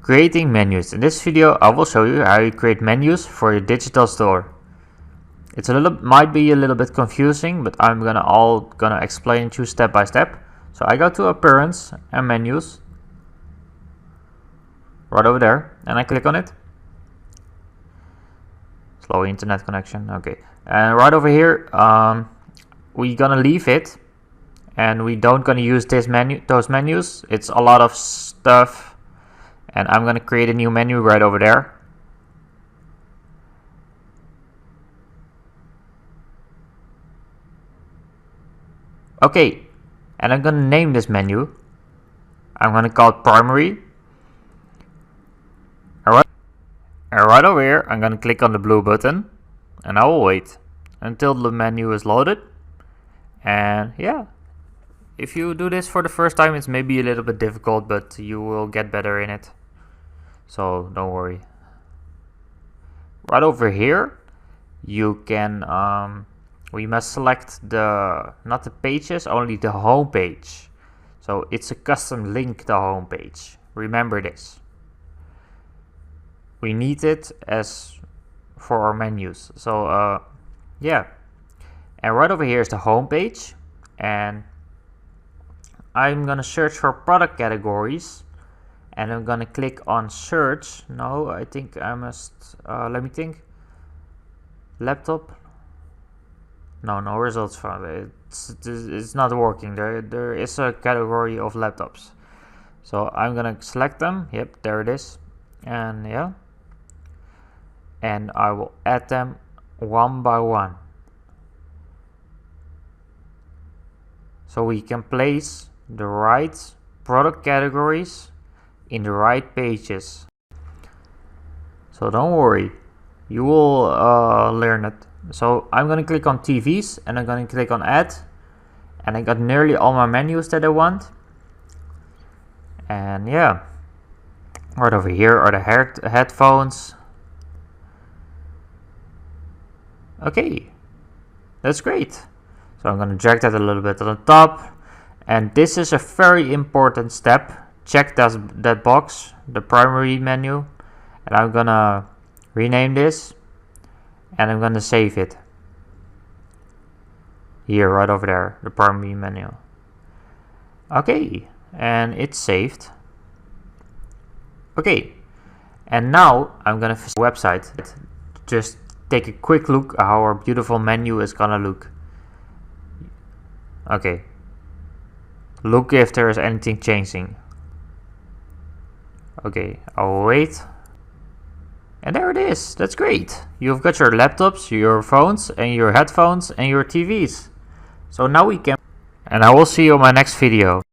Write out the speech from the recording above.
Creating menus. In this video I will show you how you create menus for your digital store. It's might be a little bit confusing, but I'm gonna explain to you step by step. So I go to Appearance and Menus, right over there, and I click on it. Slow internet connection, okay. And right over here, we're gonna leave it, and we don't gonna use those menus. It's a lot of stuff. And I'm going to create a new menu right over there. Okay, and I'm going to name this menu. I'm going to call it Primary. Alright, and right over here, I'm going to click on the blue button. And I will wait until the menu is loaded. And yeah, if you do this for the first time, it's maybe a little bit difficult, but you will get better in it. So don't worry. Right over here, you can we must select not the pages, only the home page. So it's a custom link to home page. Remember this. We need it as for our menus. So yeah, and right over here is the home page, and I'm gonna search for product categories. And I'm gonna click on search. No, I think I must, let me think. Laptop. No results found. It's not working. There is a category of laptops. So I'm gonna select them. Yep, there it is. And yeah. And I will add them one by one. So we can place the right product categories in the right pages. So don't worry, you will learn it. So I'm gonna click on TVs, and I'm gonna click on add, and I got nearly all my menus that I want. And yeah, right over here are the headphones. Okay, that's great. So I'm gonna drag that a little bit on the top, and this is a very important step. Check that box, the primary menu, and I'm gonna rename this, and I'm gonna save it here, right over there, the primary menu. Okay, and it's saved. Okay, and now I'm gonna visit the website. Just take a quick look at how our beautiful menu is gonna look. Okay, look if there is anything changing. Okay, I'll wait. And there it is. That's great. You've got your laptops, your phones, and your headphones, and your TVs. So now we can... And I will see you in my next video.